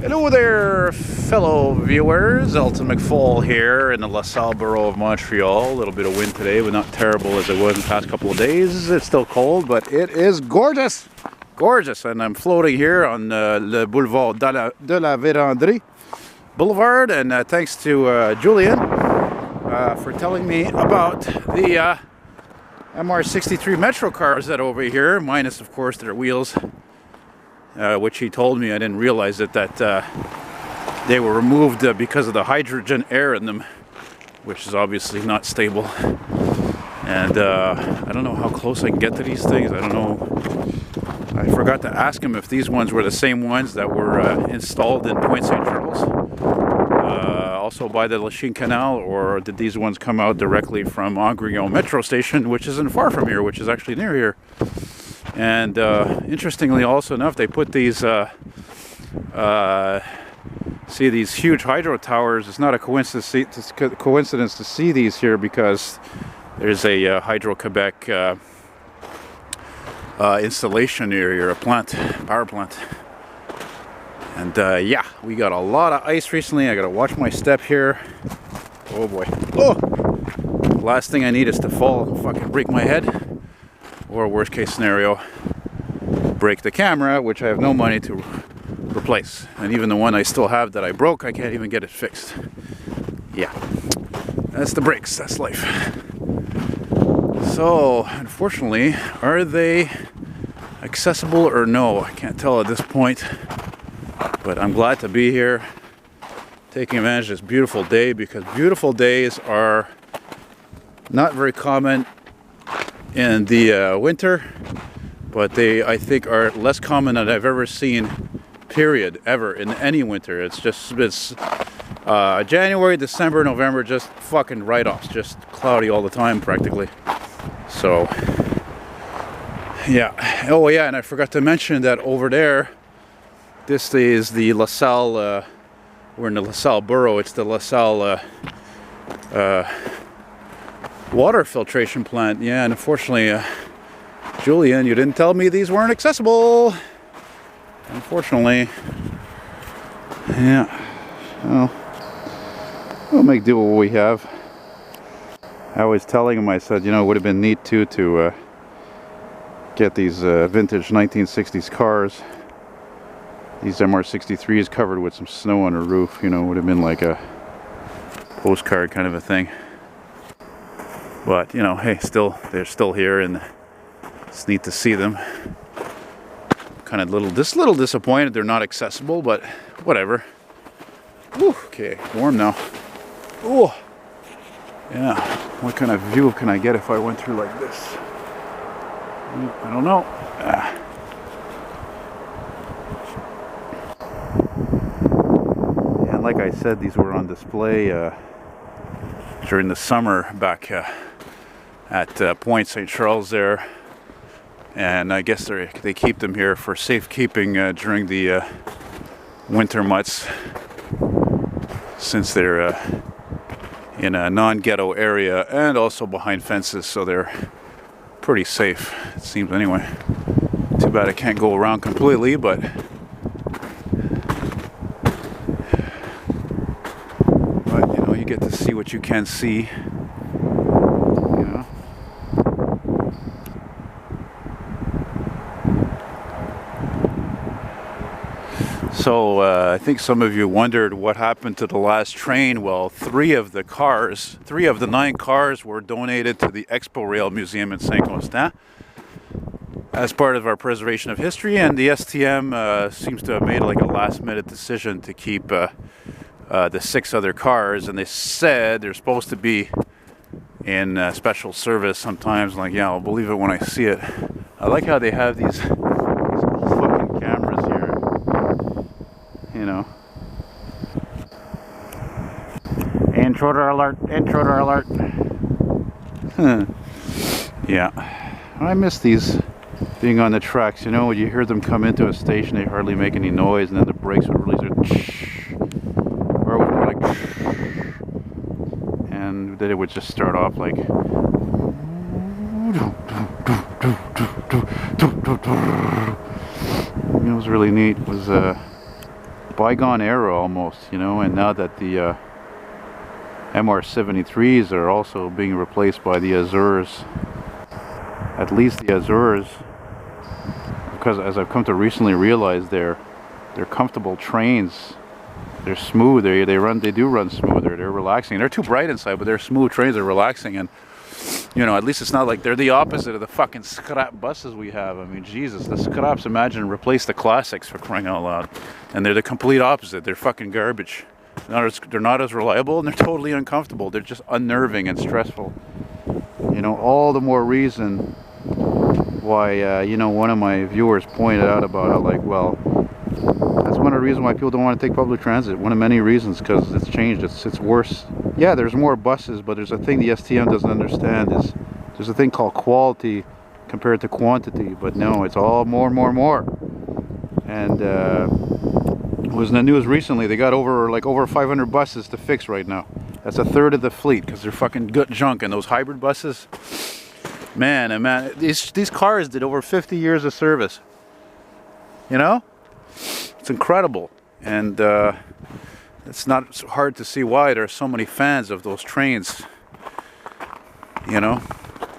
Hello there, fellow viewers. Elton McFall here in the Lasalle borough of Montreal. A little bit of wind today, but not terrible as it was in the past couple of days. It's still cold, but it is gorgeous. Gorgeous. And I'm floating here on le boulevard de la Verendryye Boulevard. And thanks to Julian for telling me about the MR-63 Metro cars that are over here, minus, of course, their wheels. Which he told me, I didn't realize it, that they were removed because of the hydrogen air in them, which is obviously not stable. And I don't know how close I can get to these things. I don't know. I forgot to ask him if these ones were the same ones that were installed in Point St. Charles, also by the Lasalle Canal, or did these ones come out directly from Montreal Metro Station, which isn't far from here, which is actually near here. And interestingly, also enough, they put these, see these huge hydro towers. It's not a coincidence to see these here, because there's a Hydro-Quebec installation here, a power plant. And yeah, we got a lot of ice recently. I gotta watch my step here. Oh boy. Oh! Last thing I need is to fall and fucking break my head. Or worst case scenario, break the camera, which I have no money to replace. And even the one I still have that I broke, I can't even get it fixed. Yeah, that's the breaks, that's life. So, unfortunately, are they accessible or no? I can't tell at this point. But I'm glad to be here, taking advantage of this beautiful day, because beautiful days are not very common in the winter, but they, I think, are less common than I've ever seen, period, ever, in any winter. It's January, December, November, just fucking write-offs, just cloudy all the time, practically. So, yeah. Oh, yeah, and I forgot to mention that over there, this is the Lasalle, we're in the Lasalle borough, it's the Lasalle, water filtration plant. Yeah, and unfortunately, Julian, you didn't tell me these weren't accessible. Unfortunately. Yeah. Well, we'll make do with what we have. I was telling him, I said, you know, it would have been neat too to get these vintage 1960s cars. These MR-63s covered with some snow on the roof, you know, would have been like a postcard kind of a thing. But, you know, hey, they're still here, and it's neat to see them. Kind of little disappointed they're not accessible, but whatever. Whew, okay, warm now. Oh, yeah. What kind of view can I get if I went through like this? I don't know. And like I said, these were on display during the summer back at Point St. Charles there, and I guess they keep them here for safekeeping during the winter months, since they're in a non-ghetto area and also behind fences, so they're pretty safe, it seems anyway. Too bad I can't go around completely, but you know, you get to see what you can see. So I think some of you wondered what happened to the last train. Well, three of the 9 cars were donated to the Expo Rail Museum in Saint Constant as part of our preservation of history, and the STM seems to have made like a last-minute decision to keep the 6 other cars, and they said they're supposed to be in special service sometimes. Like, yeah, I'll believe it when I see it. I like how they have these fucking cameras here. You know, intruder alert, intruder alert. Yeah, I miss these being on the tracks. You know, when you hear them come into a station, they hardly make any noise, and then the brakes would release it, or it would more like, and then it would just start off like. It was really neat. It was bygone era almost, you know. And now that the MR-73s are also being replaced by the Azures, at least the Azures, because as I've come to recently realize, they're comfortable trains. They're smooth. They do run smoother. They're relaxing. They're too bright inside, but they're smooth trains. They're relaxing, and you know, at least it's not like they're the opposite of the fucking scrap buses we have. I mean, Jesus, the scraps, imagine, replace the classics, for crying out loud. And they're the complete opposite. They're fucking garbage. They're not as reliable, and they're totally uncomfortable. They're just unnerving and stressful. You know, all the more reason why, you know, one of my viewers pointed out about how, like, well, that's one of the reasons why people don't want to take public transit. One of many reasons, because it's changed. It's worse. Yeah, there's more buses, but there's a thing the STM doesn't understand is there's a thing called quality compared to quantity. But no, it's all more and more and more. And it was in the news recently. They got over 500 buses to fix right now. That's a third of the fleet because they're fucking good junk. And those hybrid buses, man, and man, these cars did over 50 years of service. You know? It's incredible, and it's not hard to see why there are so many fans of those trains, you know,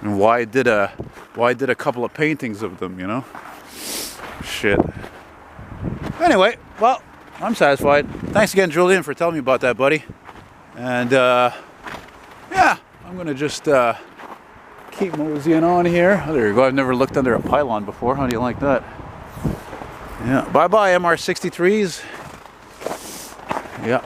and why I did a couple of paintings of them, you know. Shit. Anyway, well, I'm satisfied. Thanks again, Julian, for telling me about that, buddy. And yeah, I'm gonna just keep moseying on here. Oh, there you go. I've never looked under a pylon before. How do you like that? Yeah, bye-bye MR-63s. Yeah,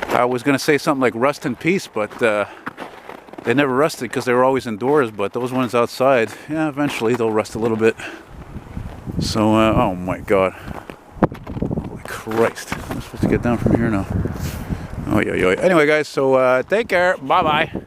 I was going to say something like rust in peace, but they never rusted because they were always indoors. But those ones outside, yeah, eventually they'll rust a little bit. So, oh my God. Holy Christ. I'm supposed to get down from here now. Oh, yeah, yeah. Anyway, guys, so take care. Bye-bye.